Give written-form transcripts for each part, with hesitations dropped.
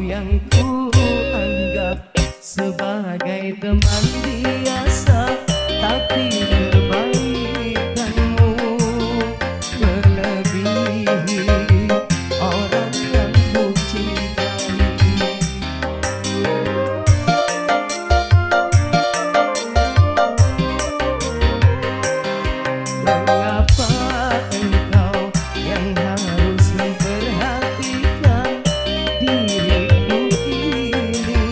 yang ku anggap sebagai teman biasa, tapi kebaikanmu melebihi orang yang ku cintai. Mengapa engkau yang harus memperhatikan diriku ini,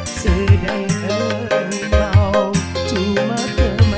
sedang engkau cuma teman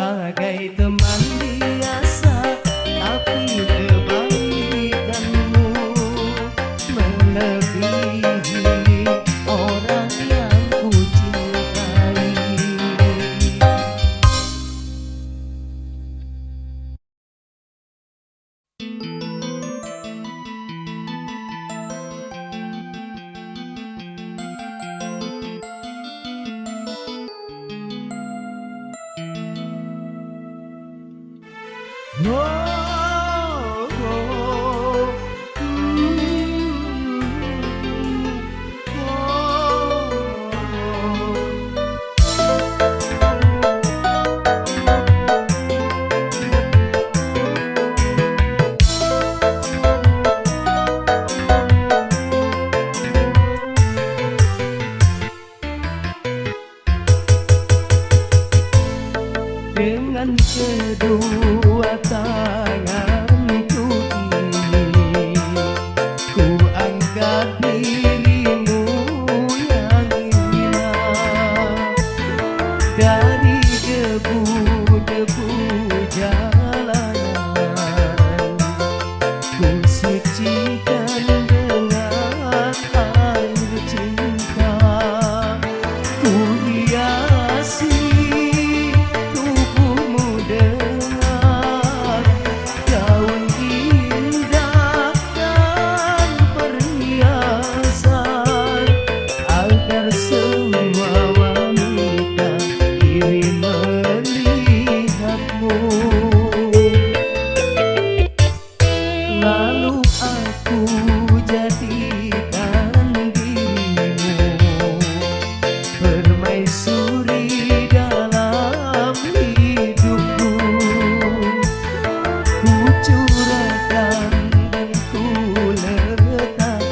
sebagai teman biasa, tapi kebaikanmu melebihi orang yang ku cintai. Oh, oh, dengan kedua tanganku ini ku angkat dirimu yang hina dari debu-debu jalanan, ku sucikan dengan air cinta, ku hiasi lalu aku jadikan dirimu permaisuri dalam hidupku. Ku curahkan dan ku letakkan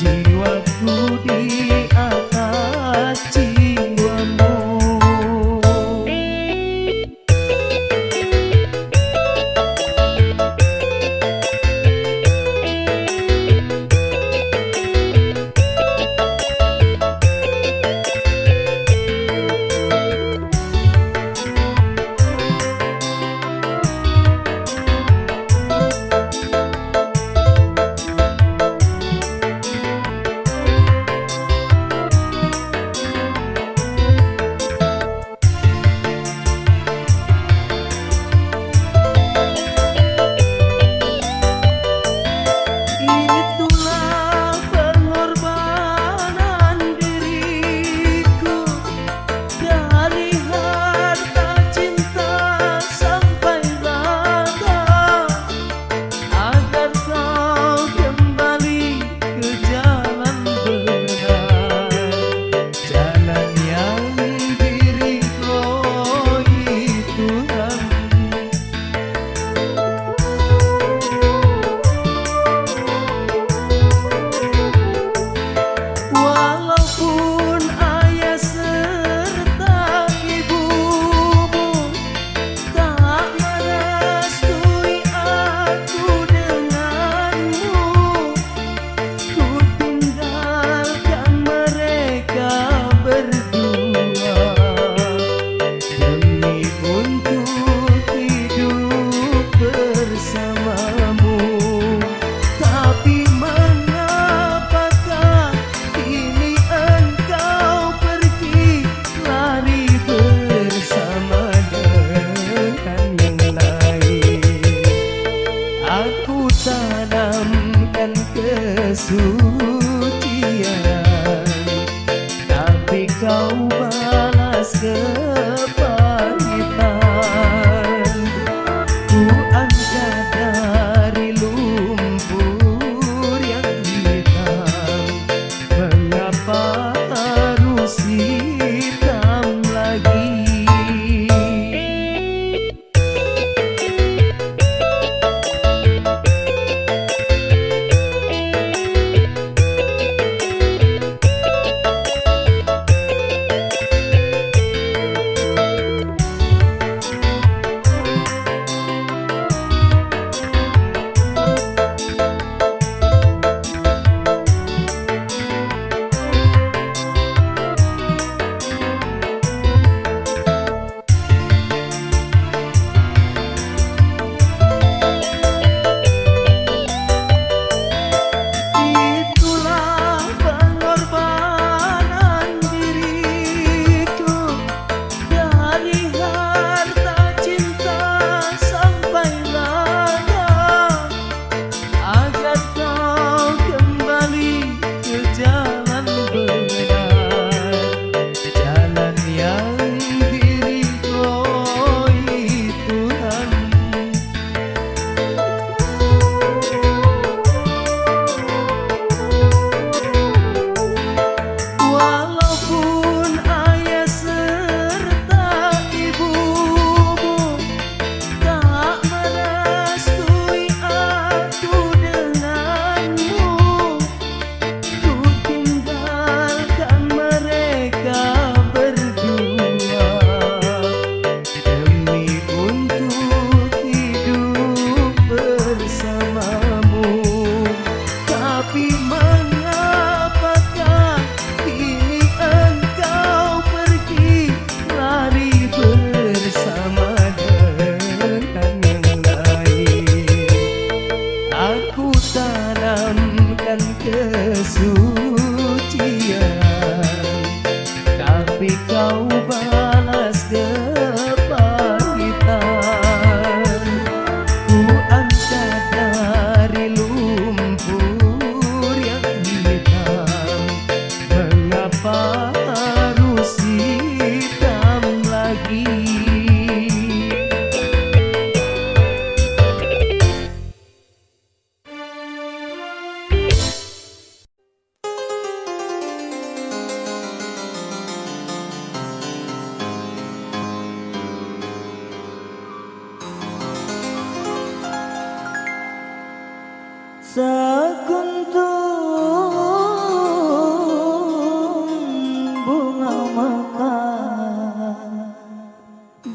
jiwaku di atas jiwamu.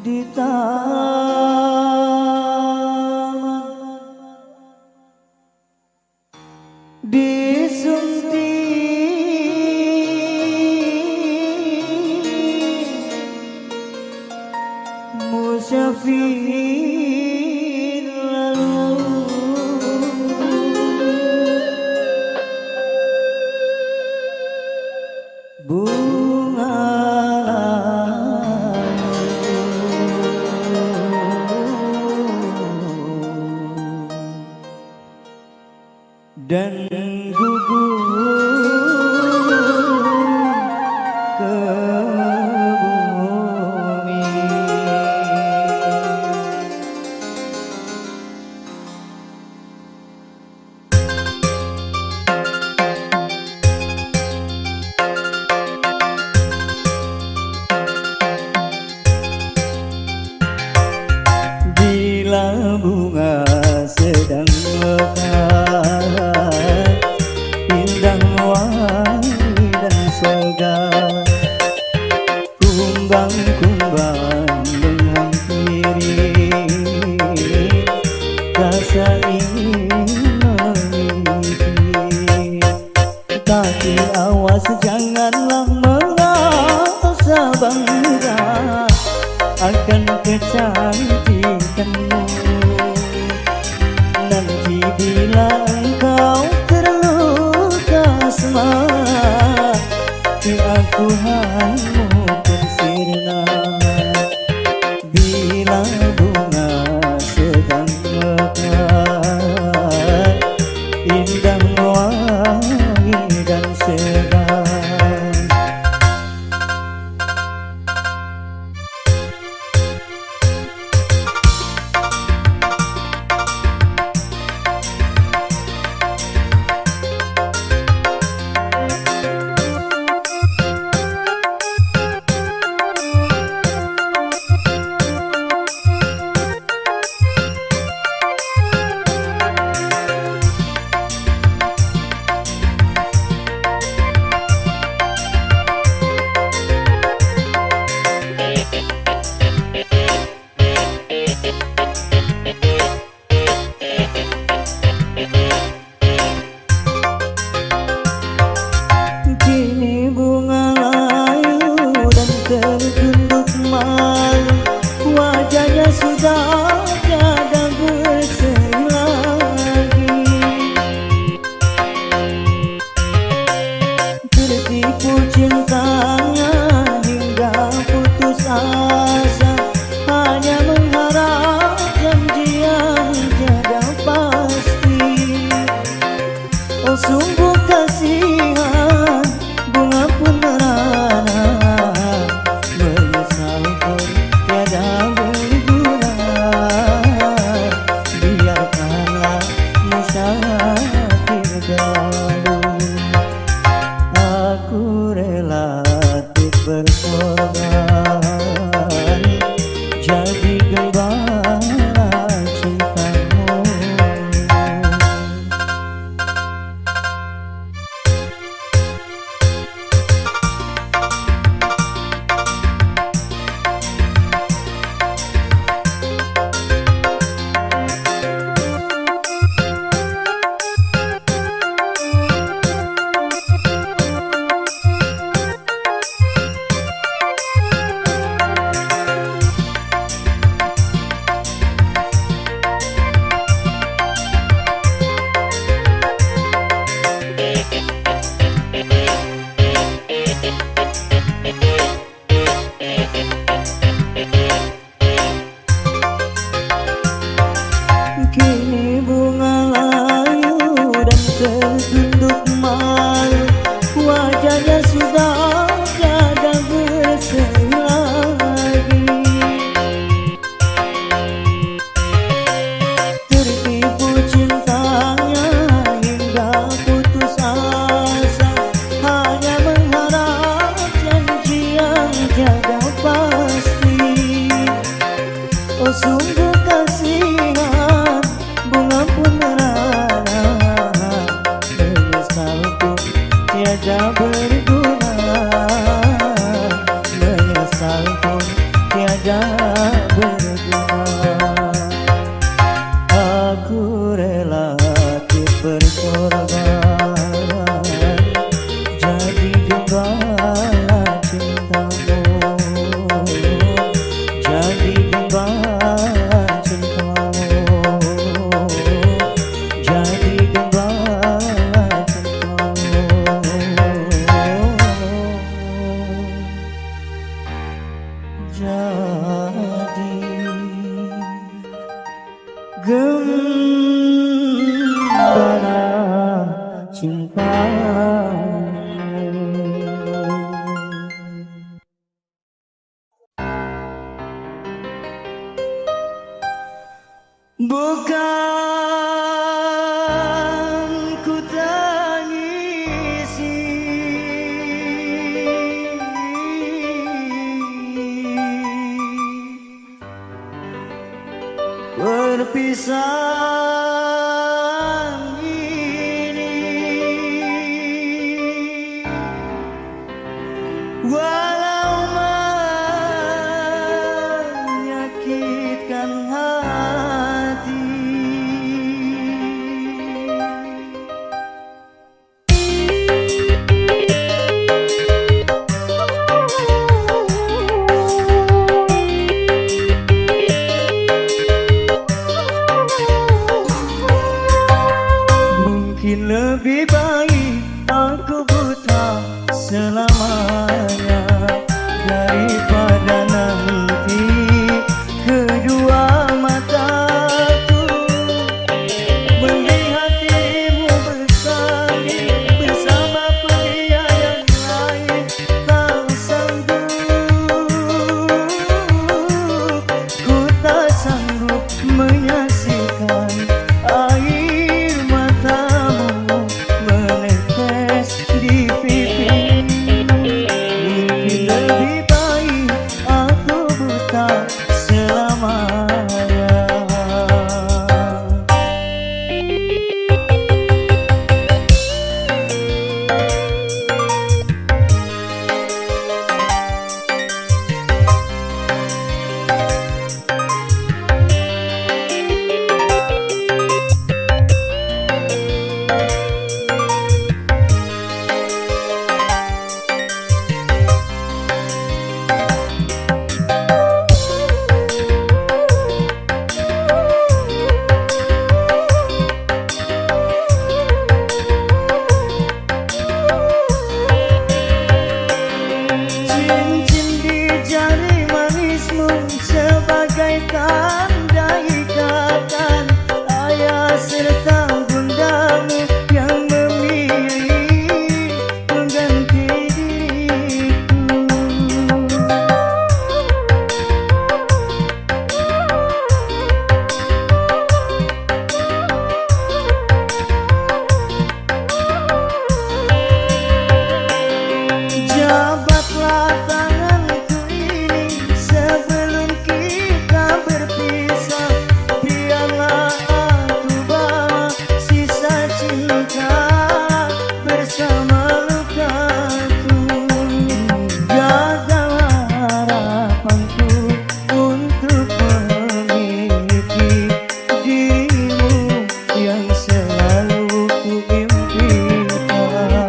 di taman disunting musafir lalu bunga dan gugur ke bumi. Bila bunga sedang mekar, indah wangi dan segar, kumbang-kumbang menghampiri, rasa ingin memiliki. Tapi awas janganlah merasa bangga akan kecantikanmu. Nanti bila engkau terluka semangat, aku hanya pun sirna. Bila bunga sedang mekar, indah wangi dan segar, tertunduk malu, wajahnya sudah tiada berseri lagi. Tertipu cintanya hingga putus asa, hanya mengharap janji yang tiada pasti. Oh sungguh kasihan, bunga pun merana, menyesal pun tiada berguna. Biarkanlah musafir galuh, aku rela berkorban jadi gembala cintamu. Kini bunga layu dan tertunduk malu, wajahnya sudah tiada berseri lagi. Tertipu cintanya hingga putus asa, hanya mengharap janji yang tiada pasti. Oh sungguh kasihan, bunga pun merana, menyesal pun tiada berguna, menyesal pun tiada berguna. Aku rela berkorban jadi gembala cintamu, jadi gembala cintamu, jadi gembala cintamu, jadi gembala cintamu. Bukan ku tangisi perpisahan ini, walau menyakitkan hati. Mungkin lebih baik aku buta selamanya daripada nanti kedua mataku melihat dirimu bersanding bersama pria yang lain. Tak sanggup, ku tak sanggup menyaksikan air matamu menetes di pipi. Mungkin lebih baik aku buta selamanya. Cincin di jari manismu sebagai tanda ikatan ayah serta bundamu yang memilih pengganti diriku. Jabatlah tanganku ini sebelum kita berpisah. Biarlah aku bawa sisa cinta bersama lukaku. Jagalah harapanku untuk memiliki dirimu yang selalu ku impikan.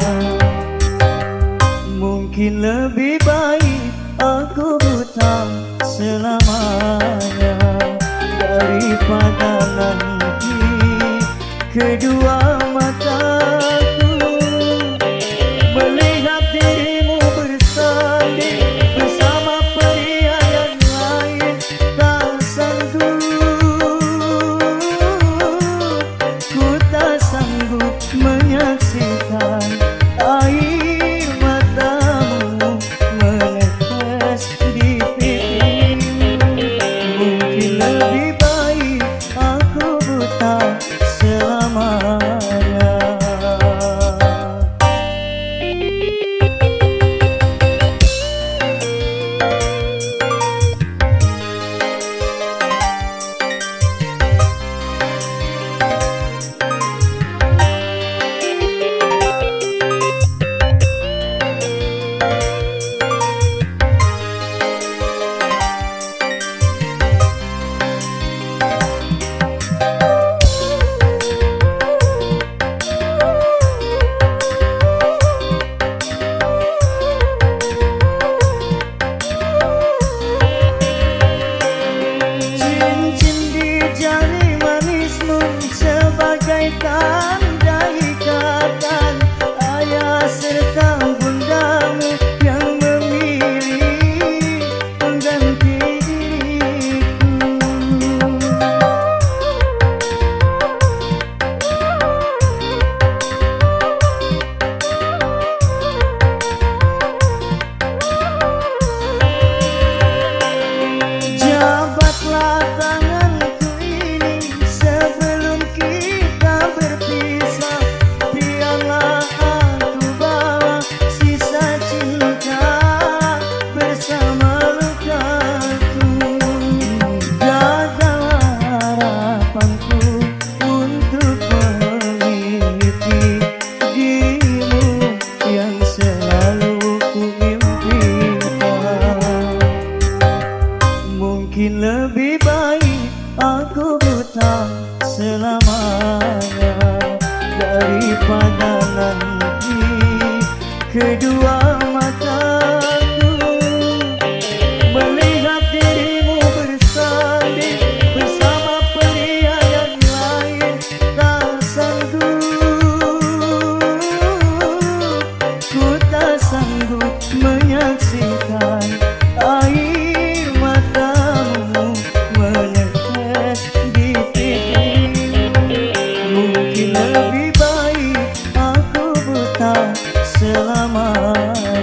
Mungkin lebih baik aku buta selamanya daripada nanti kedua mataku melihat dirimu bersanding bersama pria yang lain. Tak sanggup, ku tak sanggup menyaksikan air matamu menetes di pipimu. Mungkin lebih baik aku buta selamanya. Peganglah tanganku ini sebelum kita berpisah. Biarlah aku bawa sisa cinta bersama lukaku. Jagalah harapanku untuk memiliki dirimu yang selalu ku impikan. Mungkin lebih baik aku buta selamanya daripada nanti kedua mataku melihat dirimu bersanding bersama pria yang lain. Tak sanggup, ku tak sanggup menyaksikan air matamu menetes di pipi. Mungkin lebih baik aku buta selamanya.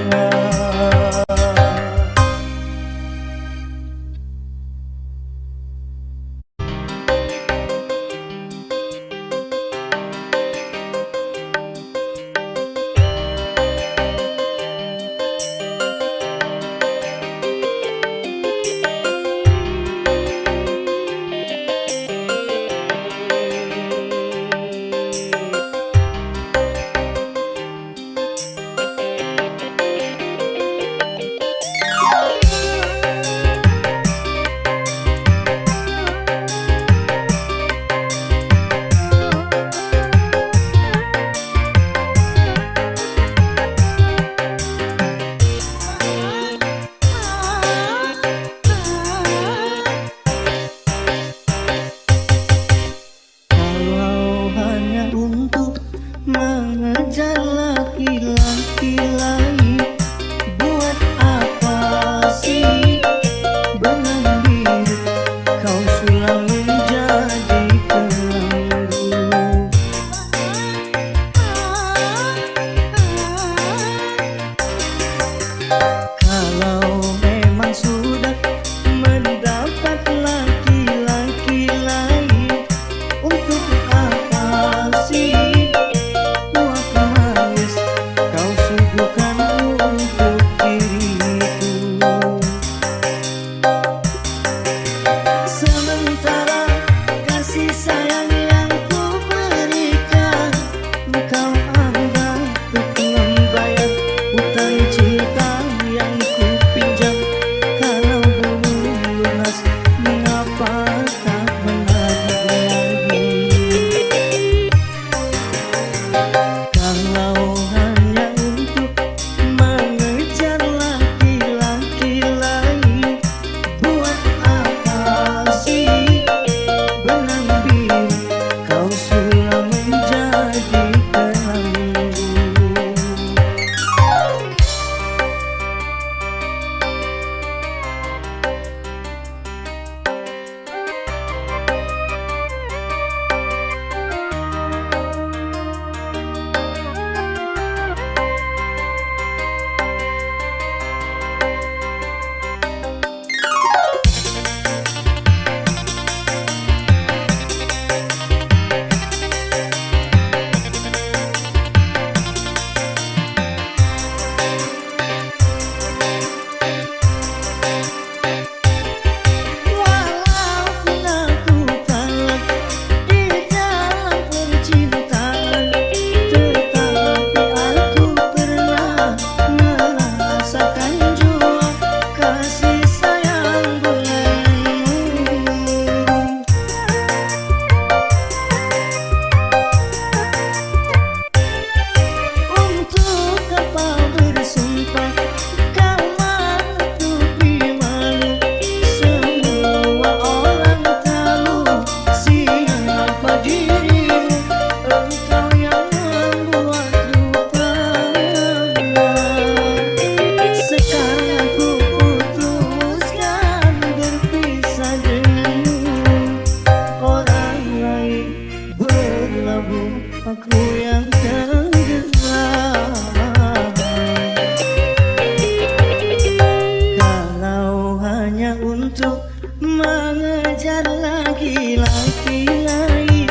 mengejar laki-laki lain.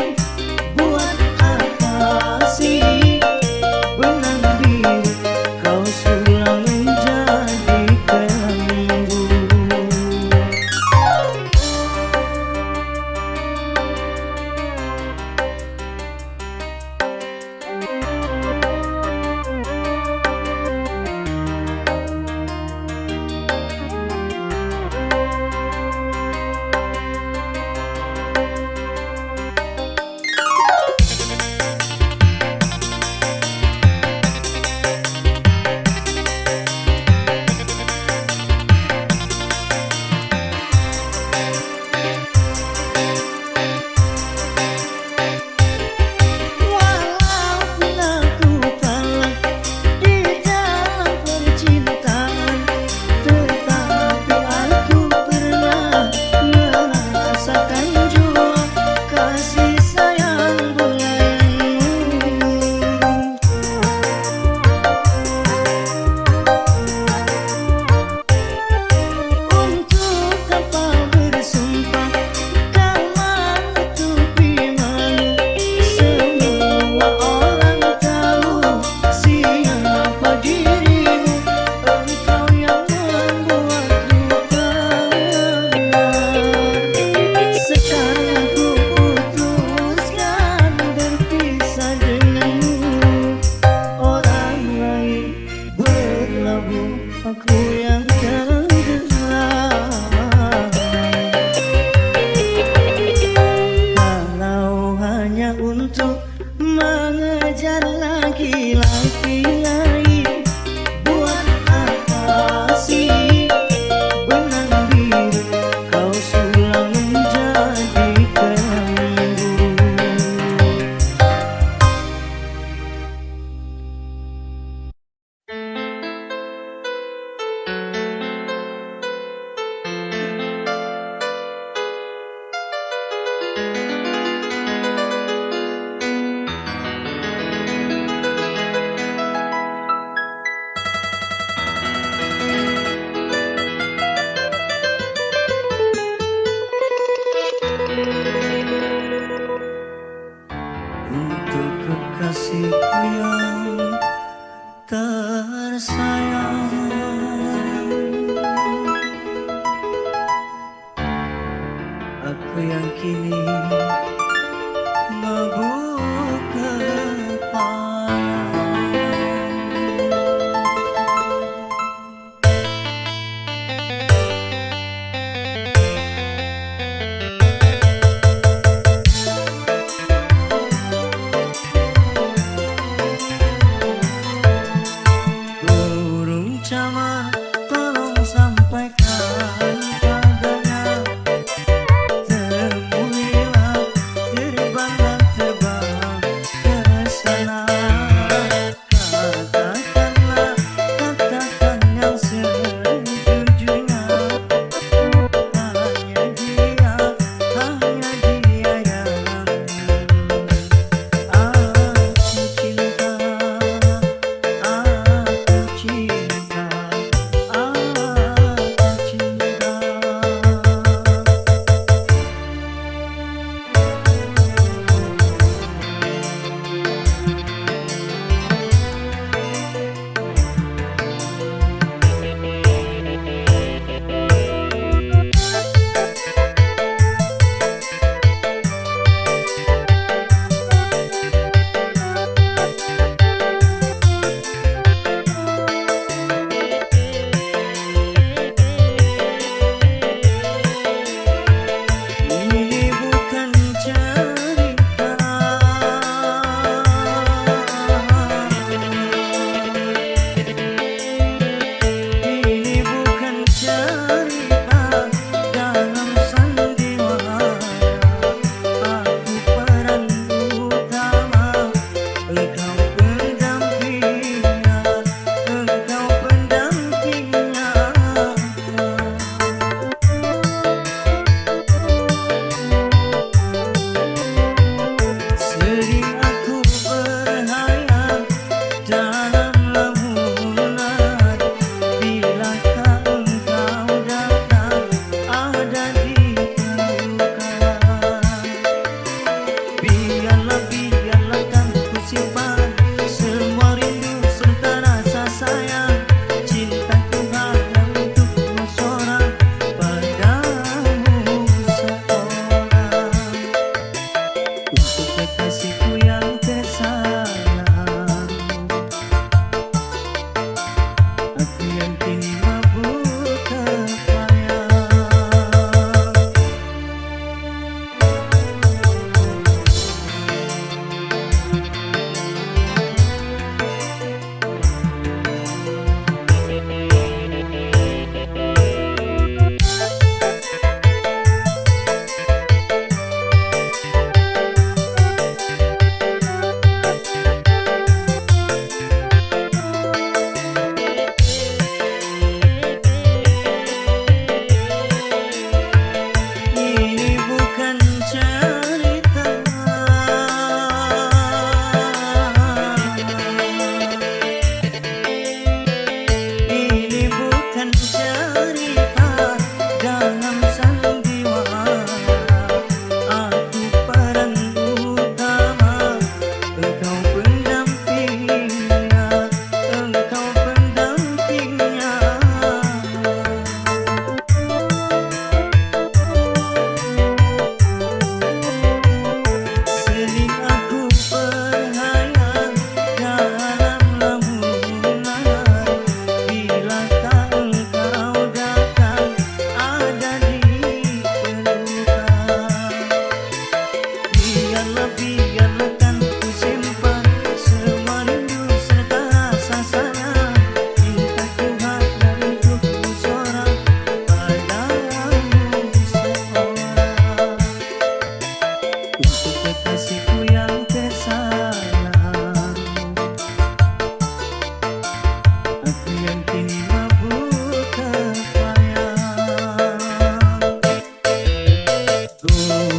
Buat apa sih benang biru kau sulam menjadi kelambu. Aku yang tergerak. Kalau hanya untuk mengejar laki-laki lain, buat apa sih benang biru kau sulam menjadi kelambu. Untuk kekasihku yang tersayang, aku yang kini mabuk kepayang. Burung camar tolong sampaikan padanya, temuilah terbang dan terbang.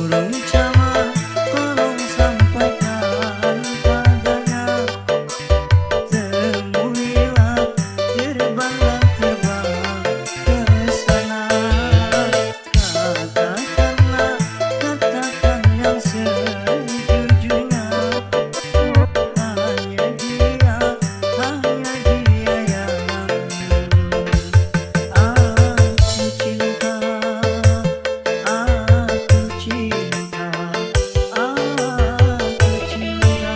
rencana tolong sampaikan padanya, temuilah terbanglah terbang ke sana. Katakanlah, katakan yang sejujurnya, hanya dia yang aku cinta, aku cinta, aku cinta.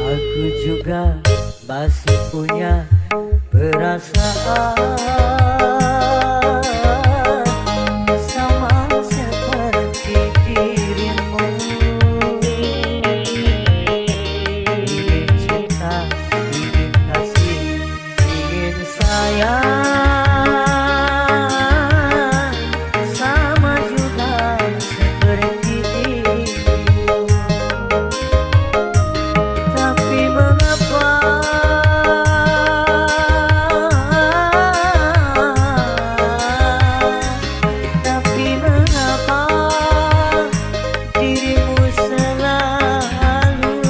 Aku juga masih punya perasaan sama seperti dirimu. Ingin cinta, ingin kasih, ingin sayang, sama juga seperti dirimu. Tapi mengapa dirimu selalu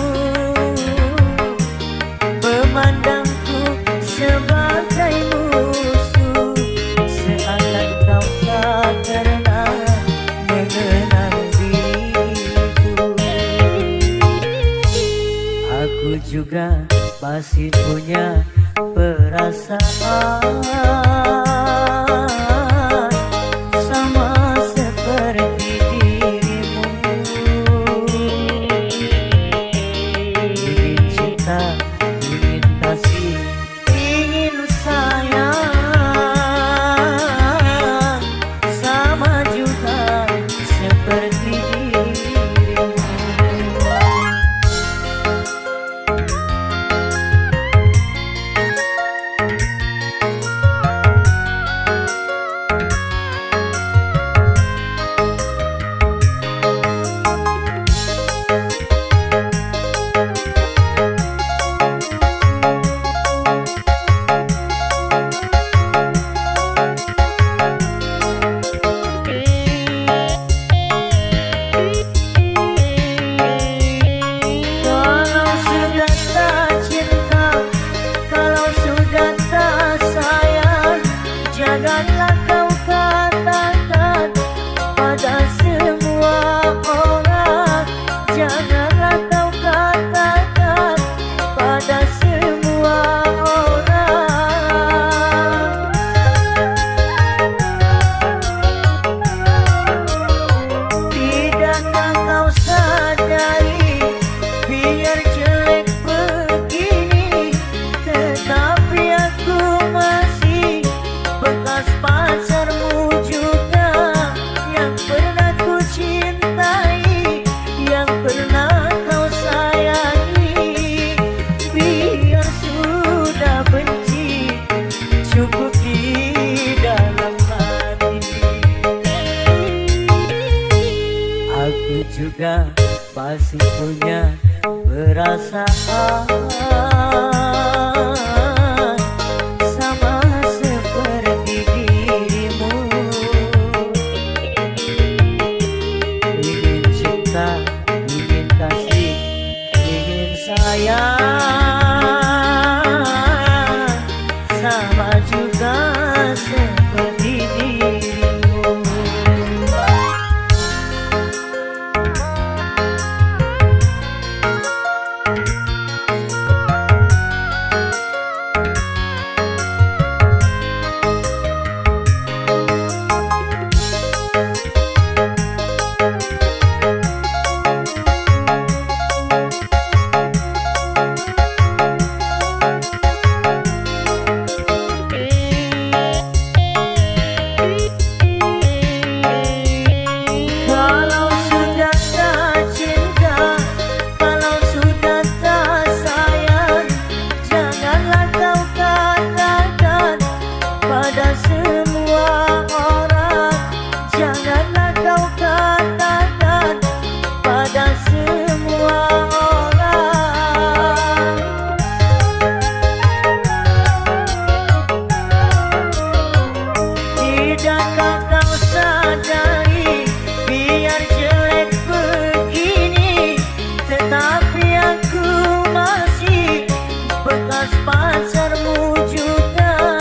memandangku sebagai musuh, seakan kau tak pernah mengenal diriku. Aku juga masih punya perasaan sama seperti dirimu. Ingin cinta, ingin kasih, ingin sayang, sama juga seperti dirimu. Kalau sudah tak cinta, kalau sudah tak sayang, janganlah kau katakan pada semua orang. Janganlah kau katakan pada semua orang. Tidakkah kau sadari, biar jelek begini, tetapi aku masih bekas pacarmu juga, yang pernah ku cintai, yang pernah kau sayangi. Biar sudah benci, cukup di dalam hati. Aku juga masih punya perasaan sama seperti dirimu. Ingin cinta, ingin kasih, ingin sayang, sama juga seperti dirimu. Tidakkah kau sadari, biar jelek begini, tetapi aku masih bekas pacarmu juga,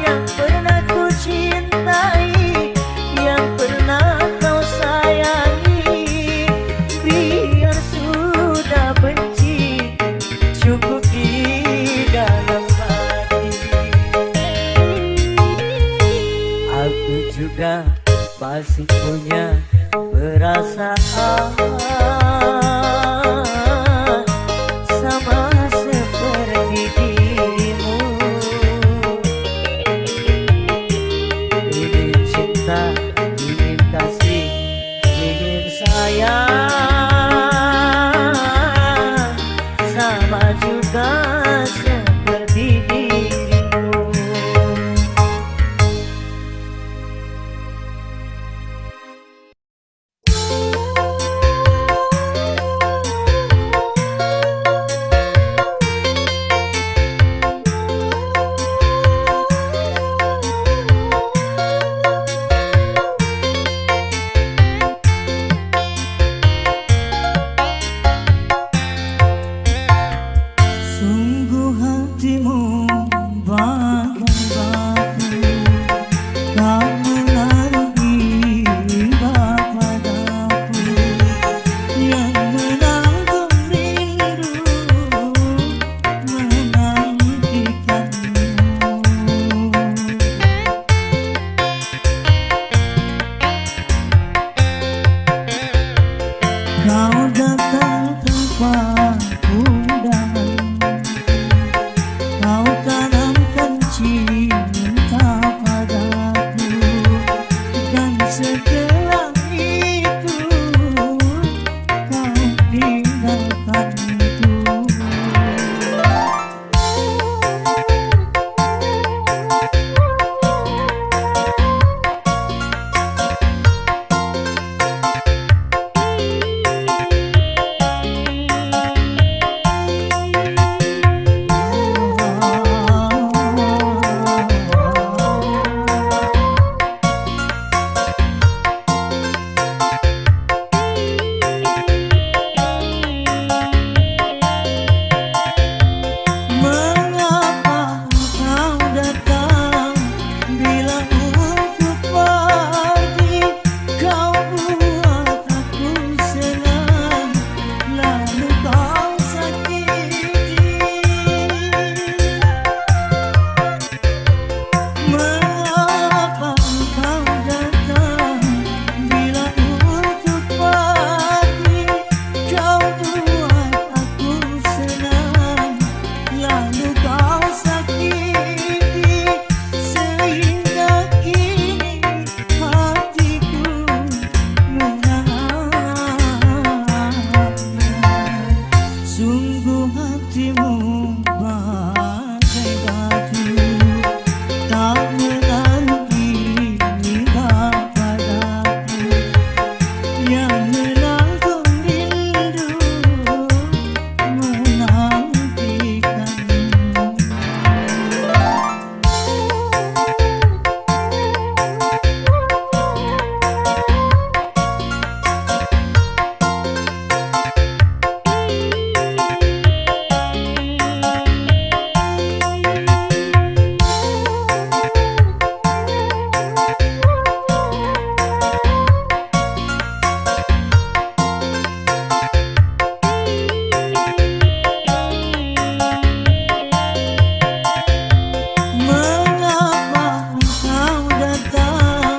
yang pernah ku cintai, yang pernah kau sayangi. Biar sudah benci, cukup di dalam hati. Aku juga masih punya perasaan sama seperti dirimu. Ingin cinta, ingin kasih, ingin sayang, sama juga seperti dirimu. Sungguh hatimu bagai batu, kau menaruh hingga padaku, yang menanggung rindu menantikanmu. Kau datang tanpa undangan, kau tanamkan cinta padaku, dan setelah itu kau tinggalkanku. Mengapa kau datang bila untuk pergi? Kau buat aku senang, lalu kau sakiti. Mengapa kau datang bila untuk pergi? Kau buat aku senang, lalu kau sakiti, sehingga kini hatiku menangis. Sungguh hatimu bagai batu, tak menaruh hingga padaku, yang menanggung rindu menantikanmu. Mengapa kau datang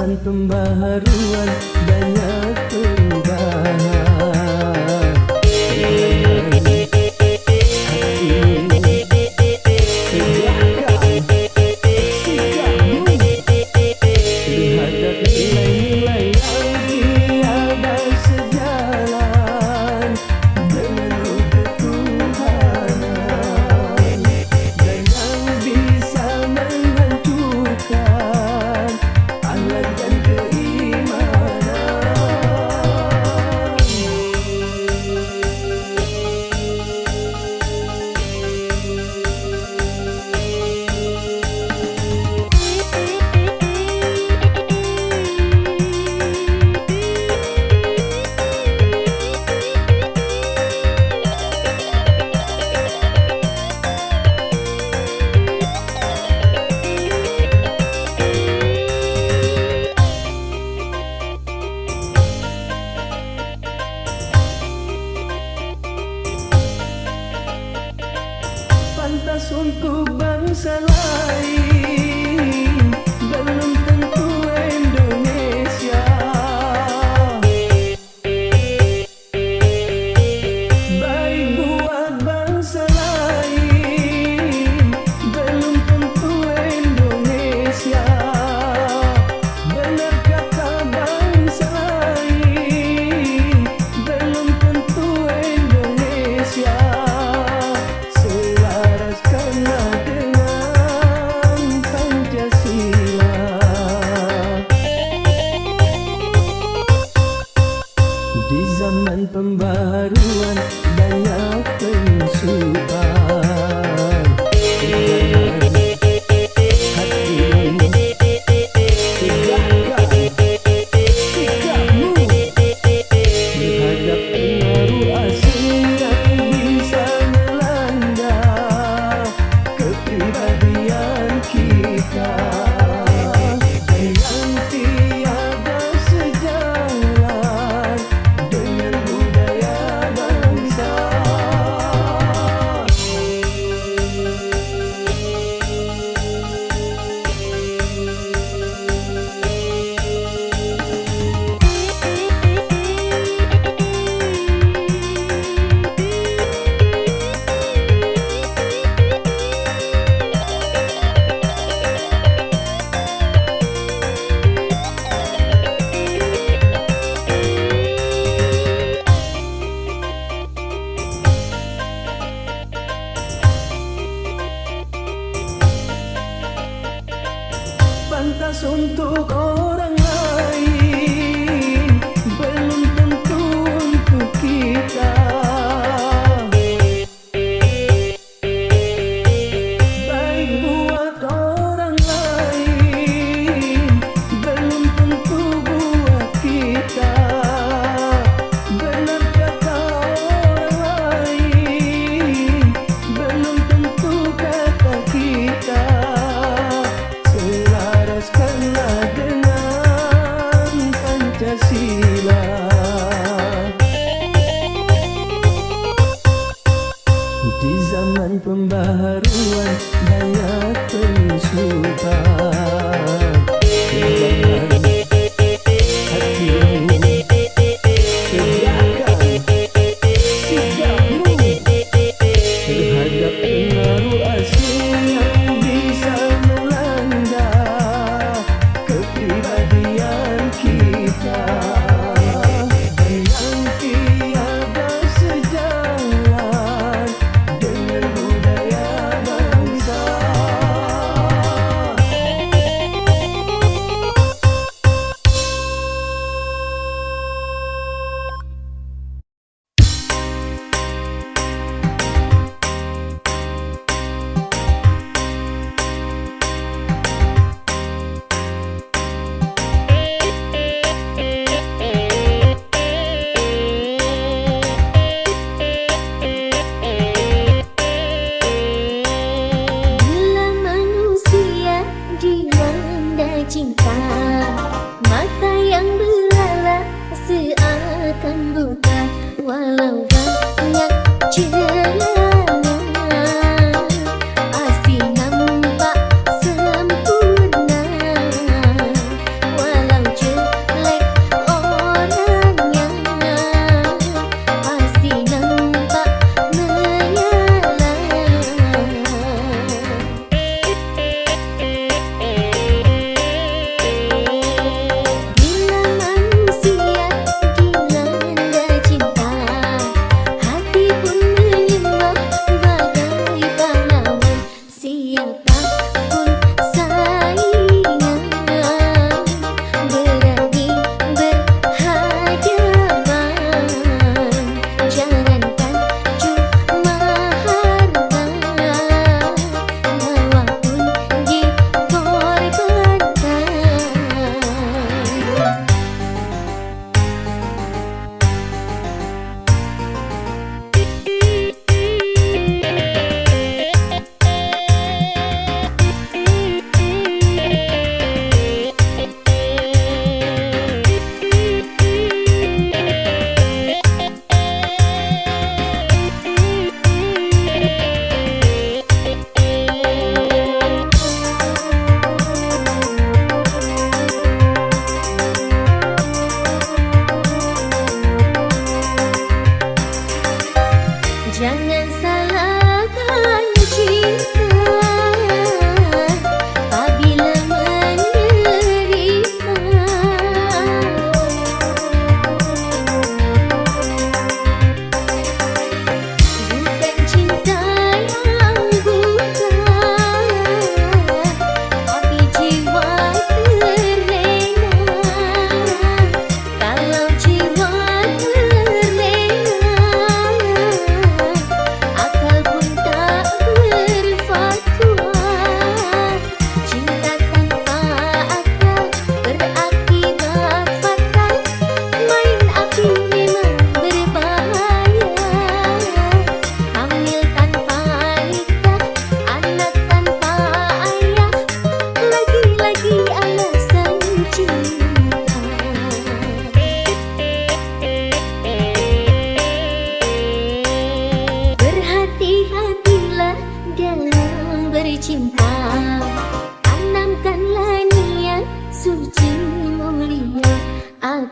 zaman pembaharuan banyak perubahan. Pantas untuk bangsa lain, belum tentu Indonesia. Baik buat bangsa lain, belum tentu Indonesia. Benar kata bangsa lain, belum tentu Indonesia. Di zaman pembaharuan banyak penyusupan. Hati tegakkan sikapmu terhadap pengaruh asing yang bisa melanda kepribadian kita. Pantas untuk orang lain, belum tentu untuk kita. Baik buat orang lain, belum tentu buat kita. Benar kata orang lain, belum tentu kata kita. Selaraskanlah dengan Pancasila. Di zaman pembaharuan banyak penyusupan. Hatimu tegakkan sikapmu terhadap pengaruh asing yang bisa melanda kepribadian kita. Dan yang tiada sejalan dengan budaya bangsa. Bila manusia dilanda cinta, mata yang belalak seakan buta. Walau banyak jalan asing nampak sempurna, walau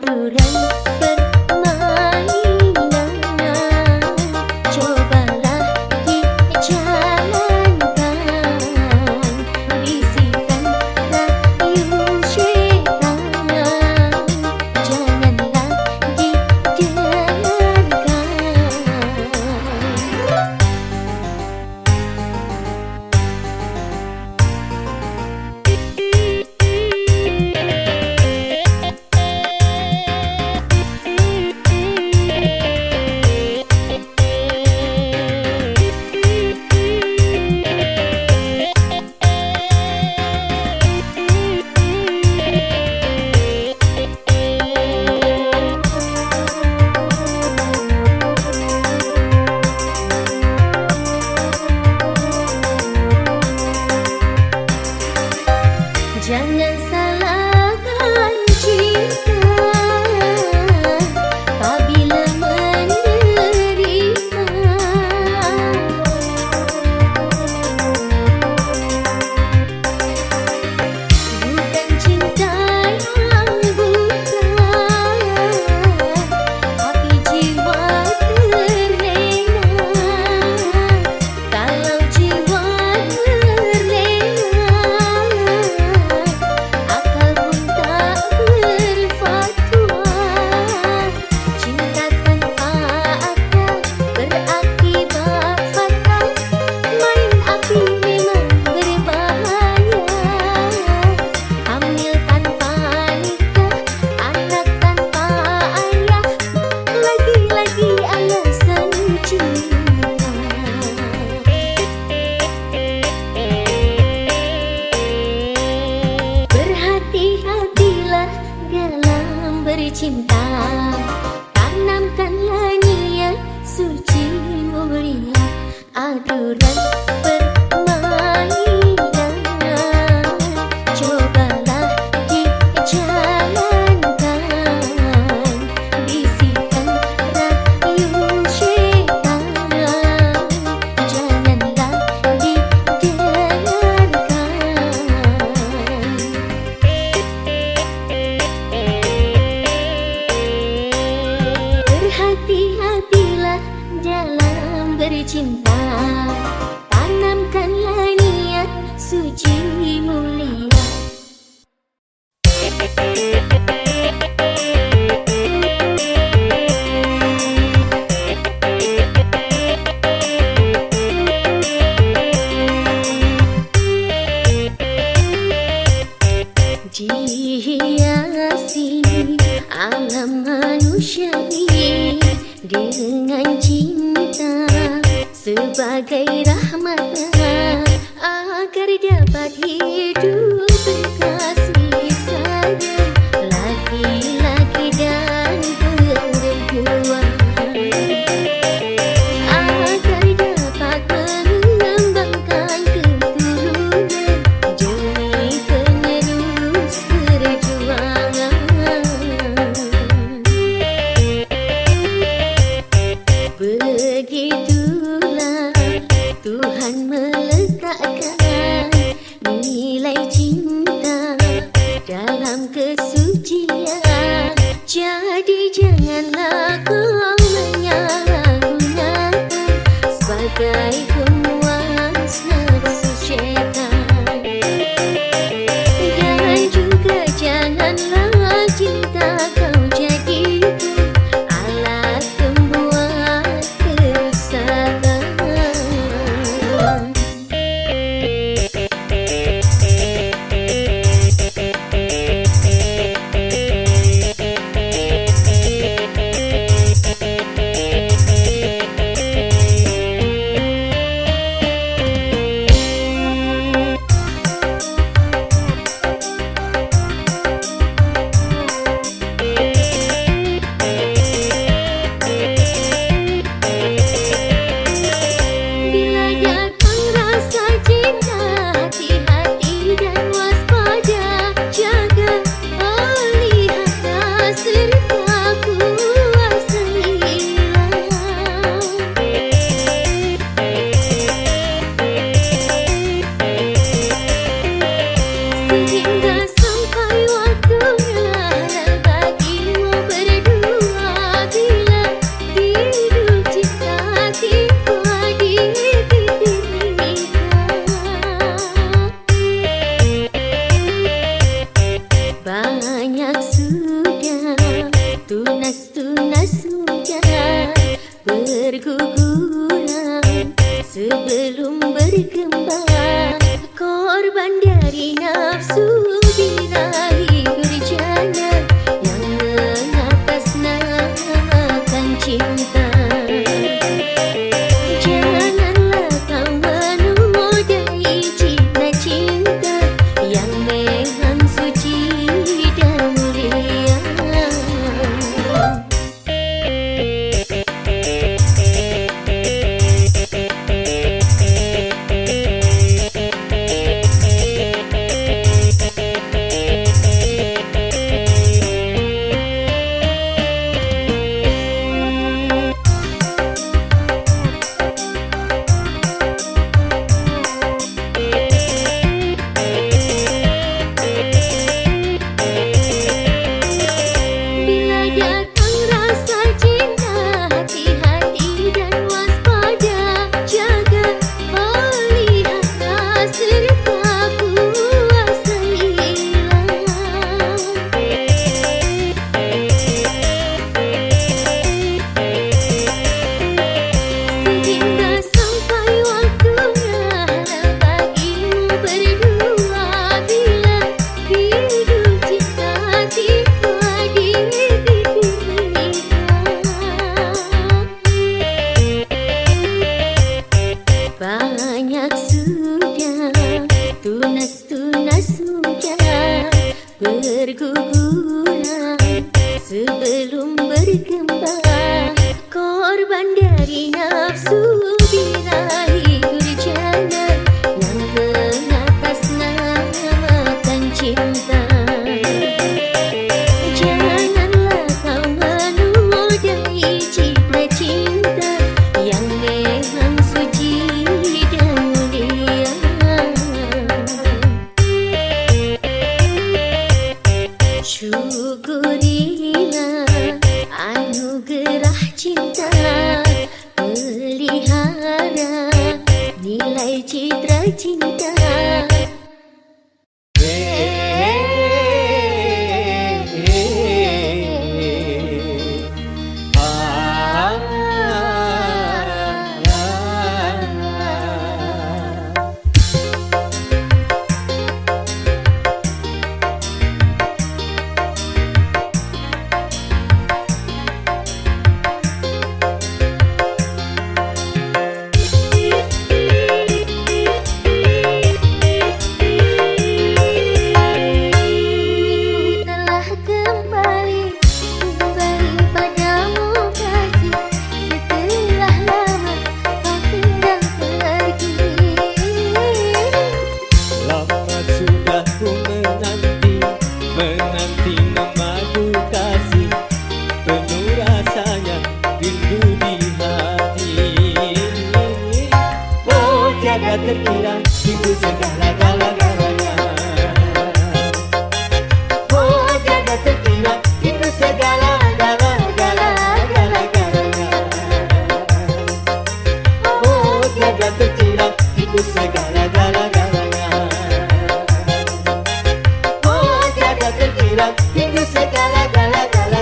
aturan permainan. Cobalah dijalankan, bisikan rayu syaitan, janganlah didengarkan. Jangan salahkan cinta apabila menderita. Bukan cinta yang buta, tapi jiwa terlena. Kalau jiwa terlena, akal pun tak berfatwa. Cinta tanpa akal berakibat fatal. Main api memang berbahaya. Hamil tanpa nikah, anak tanpa ayah, lagi-lagi alasan cinta. Berhati-hatilah dalam bercinta, tanamkanlah niat suci mulia, aturan permainan. Cobalah dijalankan, bisikan rayu syaitan, janganlah didengarkan. Berhati-hatilah dalam bercinta, tanamkanlah niat suci mulia. Dihiasi alam manusia ini dengan cinta sebagai rahmat, agar dapat hidup berkasih sayang laki-laki dan perempuan, agar dapat mengembangkan keturunan demi penerus perjuangan. Begitulah Tuhan meletakkan nilai cinta dalam kesucian. Jadi janganlah kau menyalahgunakan sebagai pemuas nafsu syaitan. Dan juga janganlah cinta kau jadikan alat pembuat kerusakan. berguguran sebelum berkembang, korban dari nafsu birahi durjana yang mengatasnamakan cinta. Janganlah kau menodai cita-cinta yang memang suci dan mulia. Syukurilah anugerah cinta, pelihara nilai citra cinta. Terkira itu segala-galanya. Oh, jaga terkira itu segala-galanya. Oh, jaga terkira itu segala-galanya. Oh, jaga terkira itu segala-galanya.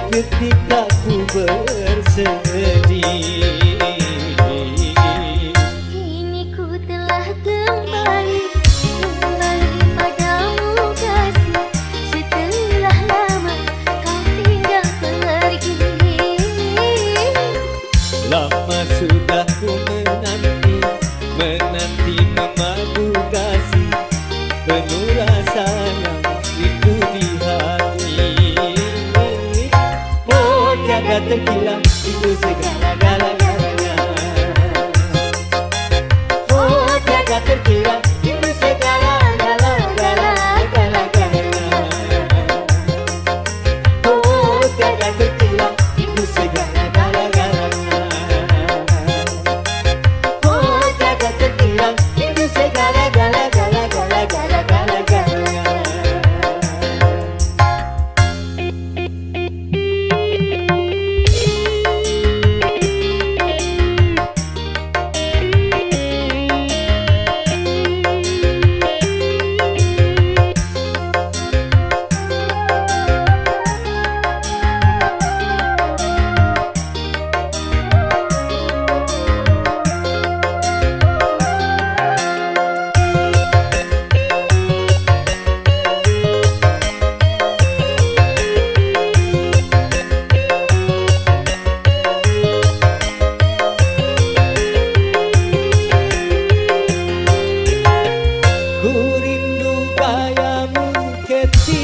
Ketika ku bersedih, Kini ku telah kembali padamu kasih. Setelah lama kau tinggal pergi. lama sudah ku menanti memadu kasih, penuh rasanya itu di hati. Oh, jaga terkira itu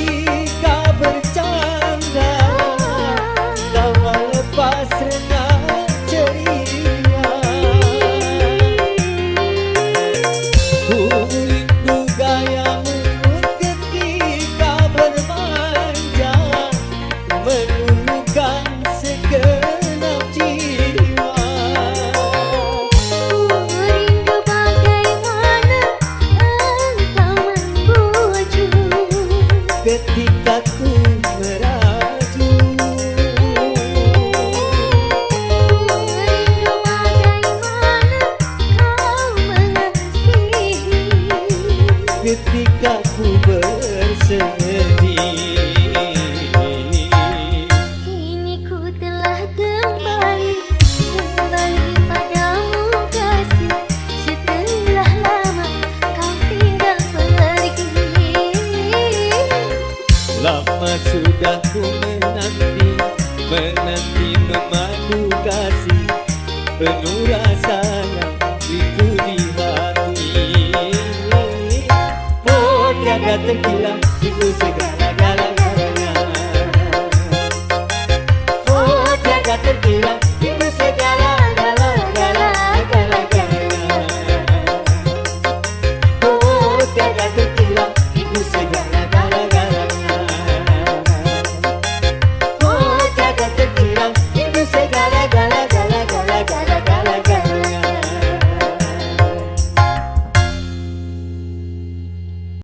ketika bercanda tawa lepas renang ceria. Ku rindu gayamu ketika bermanja meluluhkan segenap jiwa. Ku rindu bagaimana engkau membujuk Ketika ku meraju, Ku rindu bagaimana kau mengasihi ketika ku bersedih. Kini ku telah kembali padamu kasih. Setelah lama kau tinggal pergi. Lama sudah ku menanti memadu kasih penuh rasa yang rindu di hati. Oh tiada terhilang itu segala